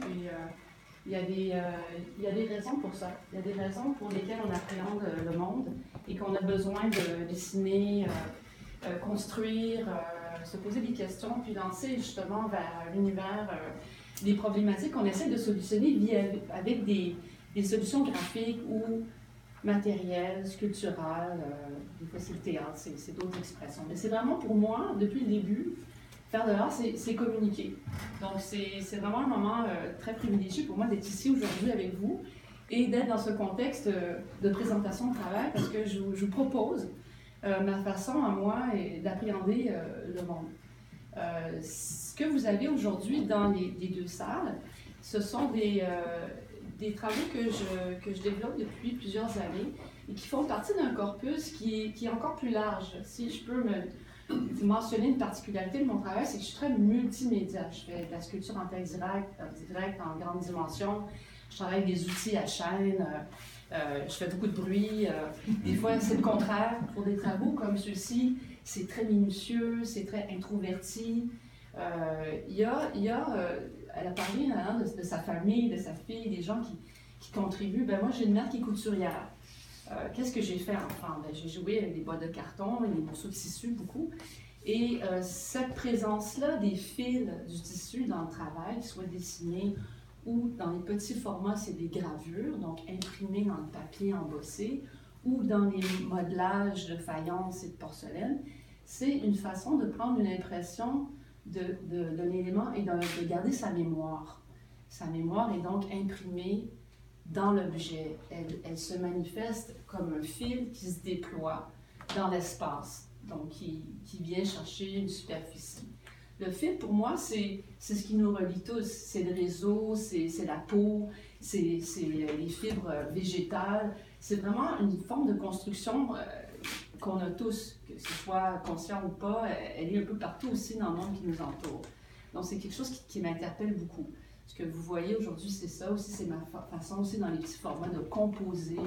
puis il y a des raisons pour ça. Il y a des raisons pour lesquelles on appréhende le monde et qu'on a besoin de dessiner, construire, se poser des questions, puis lancer justement vers l'univers des problématiques qu'on essaie de solutionner avec des solutions graphiques ou matérielles, sculpturales, des fois c'est le théâtre, c'est d'autres expressions. Mais c'est vraiment pour moi, depuis le début, faire de l'art, c'est communiquer. Donc c'est vraiment un moment très privilégié pour moi d'être ici aujourd'hui avec vous et d'être dans ce contexte de présentation de travail parce que je vous propose ma façon à moi d'appréhender le monde. Ce que vous avez aujourd'hui dans les deux salles, ce sont des travaux que je développe depuis plusieurs années et qui font partie d'un corpus qui est encore plus large. Si je peux mentionner une particularité de mon travail, c'est que je suis très multimédia. Je fais de la sculpture en texte direct en grande dimension. Je travaille avec des outils à chaîne. Je fais beaucoup de bruit. Des fois, c'est le contraire. Pour des travaux comme ceux-ci, c'est très minutieux, c'est très introverti. Elle a parlé de sa famille, de sa fille, des gens qui contribuent. Ben moi, j'ai une mère qui est couturière. Qu'est-ce que j'ai fait enfant? Ben, j'ai joué avec des boîtes de carton et des morceaux de tissu, beaucoup. Et cette présence-là des fils du tissu dans le travail, soit dessinés ou dans les petits formats, c'est des gravures, donc imprimées dans le papier embossé, ou dans les modelages de faïence et de porcelaine, c'est une façon de prendre une impression d'un élément et de garder sa mémoire. Sa mémoire est donc imprimée dans l'objet. Elle se manifeste comme un fil qui se déploie dans l'espace, donc qui vient chercher une superficie. Le fil, pour moi, c'est ce qui nous relie tous. C'est le réseau, c'est la peau, c'est les fibres végétales. C'est vraiment une forme de construction qu'on a tous, que ce soit conscient ou pas, elle est un peu partout aussi dans le monde qui nous entoure. Donc, c'est quelque chose qui m'interpelle beaucoup. Ce que vous voyez aujourd'hui, c'est ça aussi, c'est ma façon aussi dans les petits formats de composer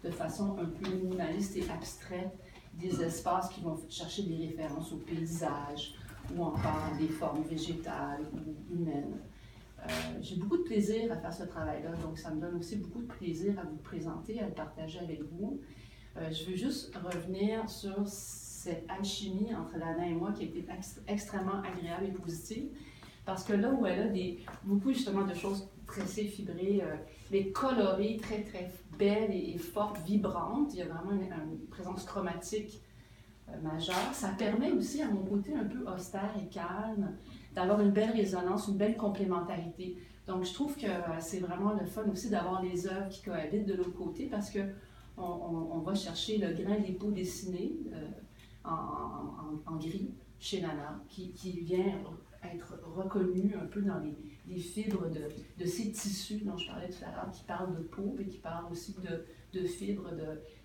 de façon un peu minimaliste et abstraite des espaces qui vont chercher des références au paysage, ou encore des formes végétales ou humaines. J'ai beaucoup de plaisir à faire ce travail-là, donc ça me donne aussi beaucoup de plaisir à vous présenter, à le partager avec vous. Je veux juste revenir sur cette alchimie entre Lana et moi qui a été extrêmement agréable et positive, parce que là où elle a beaucoup justement de choses tressées, fibrées, mais colorées, très très belles et fortes, vibrantes, il y a vraiment une présence chromatique majeure. Ça permet aussi, à mon côté un peu austère et calme, d'avoir une belle résonance, une belle complémentarité. Donc, je trouve que c'est vraiment le fun aussi d'avoir les œuvres qui cohabitent de l'autre côté parce qu'on va chercher le grain des peaux dessinées en gris chez Nana qui vient être reconnu un peu dans les fibres de ces tissus dont je parlais tout à l'heure, qui parlent de peau et qui parlent aussi de fibres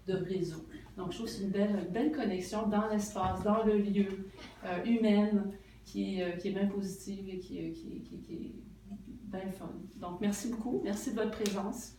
de réseau. Donc, je trouve que c'est une belle connexion dans l'espace, dans le lieu, humaine, qui est bien positive et qui est bien fun. Donc, merci beaucoup. Merci de votre présence.